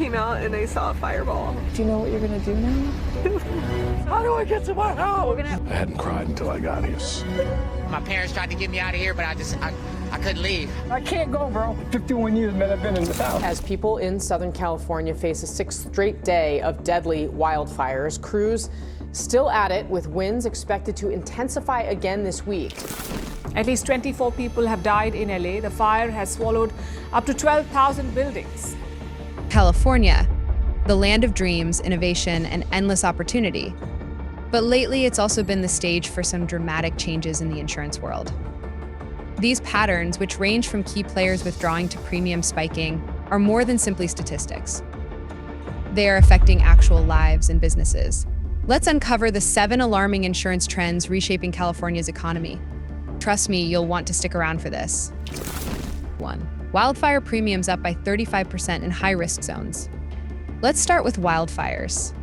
came out and I saw a fireball. Do you know what you're gonna do now? How do I get to my house? I hadn't cried until I got here. My parents tried to get me out of here, but I couldn't leave. I can't go, bro. 51 years, man, I've been in this house. As people in Southern California face a sixth straight day of deadly wildfires, crews still at it with winds expected to intensify again this week. At least 24 people have died in LA. The fire has swallowed up to 12,000 buildings. California, the land of dreams, innovation, and endless opportunity. But lately, it's also been the stage for some dramatic changes in the insurance world. These patterns, which range from key players withdrawing to premium spiking, are more than simply statistics. They are affecting actual lives and businesses. Let's uncover the 7 alarming insurance trends reshaping California's economy. Trust me, you'll want to stick around for this. 1. Wildfire premiums up by 35% in high-risk zones. Let's start with wildfires.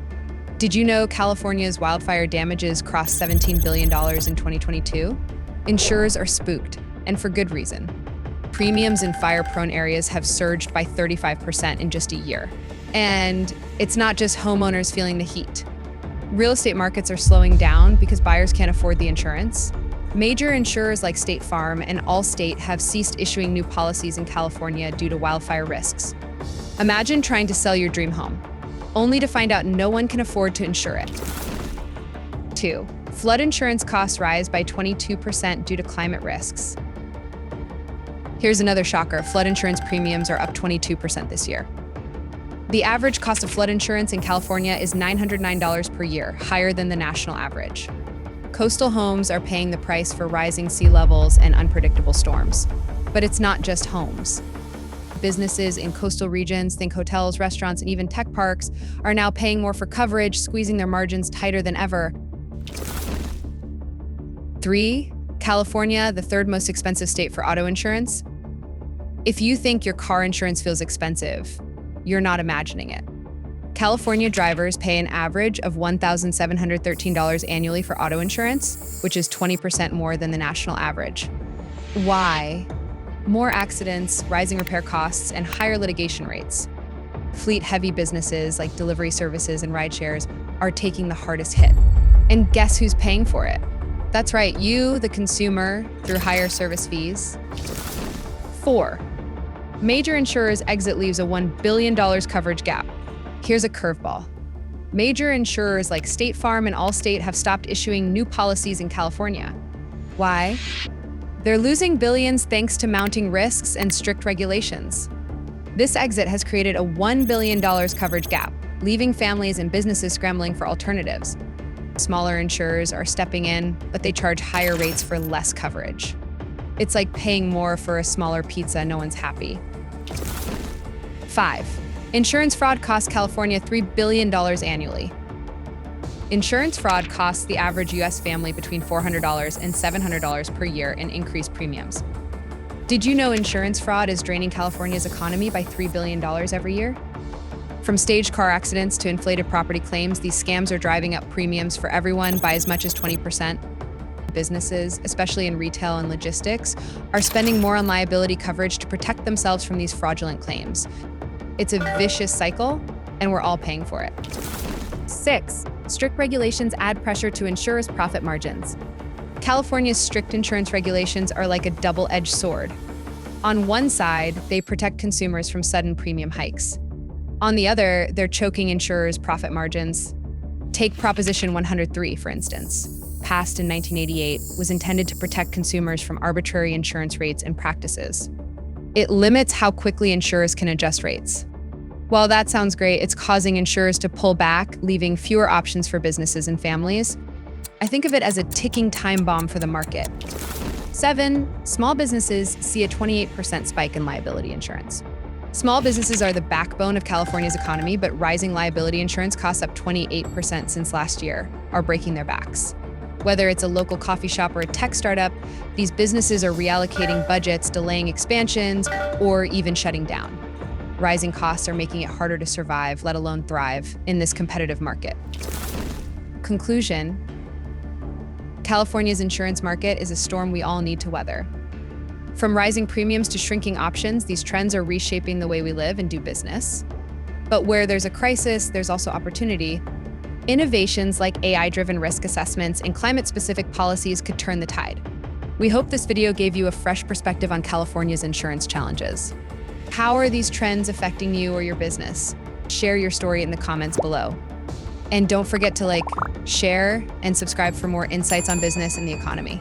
Did you know California's wildfire damages crossed $17 billion in 2022? Insurers are spooked, and for good reason. Premiums in fire-prone areas have surged by 35% in just a year. And it's not just homeowners feeling the heat. Real estate markets are slowing down because buyers can't afford the insurance. Major insurers like State Farm and Allstate have ceased issuing new policies in California due to wildfire risks. Imagine trying to sell your dream home, only to find out no one can afford to insure it. 2. Flood insurance costs rise by 22% due to climate risks. Here's another shocker. Flood insurance premiums are up 22% this year. The average cost of flood insurance in California is $909 per year, higher than the national average. Coastal homes are paying the price for rising sea levels and unpredictable storms. But it's not just homes. Businesses in coastal regions, think hotels, restaurants, and even tech parks, are now paying more for coverage, squeezing their margins tighter than ever. 3. California, the 3rd most expensive state for auto insurance. If you think your car insurance feels expensive, you're not imagining it. California drivers pay an average of $1,713 annually for auto insurance, which is 20% more than the national average. Why? More accidents, rising repair costs, and higher litigation rates. Fleet-heavy businesses like delivery services and rideshares are taking the hardest hit. And guess who's paying for it? That's right, you, the consumer, through higher service fees. 4. Major insurers' exit leaves a $1 billion coverage gap. Here's a curveball. Major insurers like State Farm and Allstate have stopped issuing new policies in California. Why? They're losing billions thanks to mounting risks and strict regulations. This exit has created a $1 billion coverage gap, leaving families and businesses scrambling for alternatives. Smaller insurers are stepping in, but they charge higher rates for less coverage. It's like paying more for a smaller pizza, no one's happy. 5. Insurance fraud costs California $3 billion annually. Insurance fraud costs the average U.S. family between $400 and $700 per year in increased premiums. Did you know insurance fraud is draining California's economy by $3 billion every year? From staged car accidents to inflated property claims, these scams are driving up premiums for everyone by as much as 20%. Businesses, especially in retail and logistics, are spending more on liability coverage to protect themselves from these fraudulent claims. It's a vicious cycle, and we're all paying for it. 6. Strict regulations add pressure to insurers' profit margins. California's strict insurance regulations are like a double-edged sword. On one side, they protect consumers from sudden premium hikes. On the other, they're choking insurers' profit margins. Take Proposition 103, for instance. Passed in 1988, was intended to protect consumers from arbitrary insurance rates and practices. It limits how quickly insurers can adjust rates. While that sounds great, it's causing insurers to pull back, leaving fewer options for businesses and families. I think of it as a ticking time bomb for the market. 7. Small businesses see a 28% spike in liability insurance. Small businesses are the backbone of California's economy, but rising liability insurance costs up 28% since last year are breaking their backs. Whether it's a local coffee shop or a tech startup, these businesses are reallocating budgets, delaying expansions, or even shutting down. Rising costs are making it harder to survive, let alone thrive, in this competitive market. Conclusion: California's insurance market is a storm we all need to weather. From rising premiums to shrinking options, these trends are reshaping the way we live and do business. But where there's a crisis, there's also opportunity. Innovations like AI-driven risk assessments and climate-specific policies could turn the tide. We hope this video gave you a fresh perspective on California's insurance challenges. How are these trends affecting you or your business? Share your story in the comments below. And don't forget to share, and subscribe for more insights on business and the economy.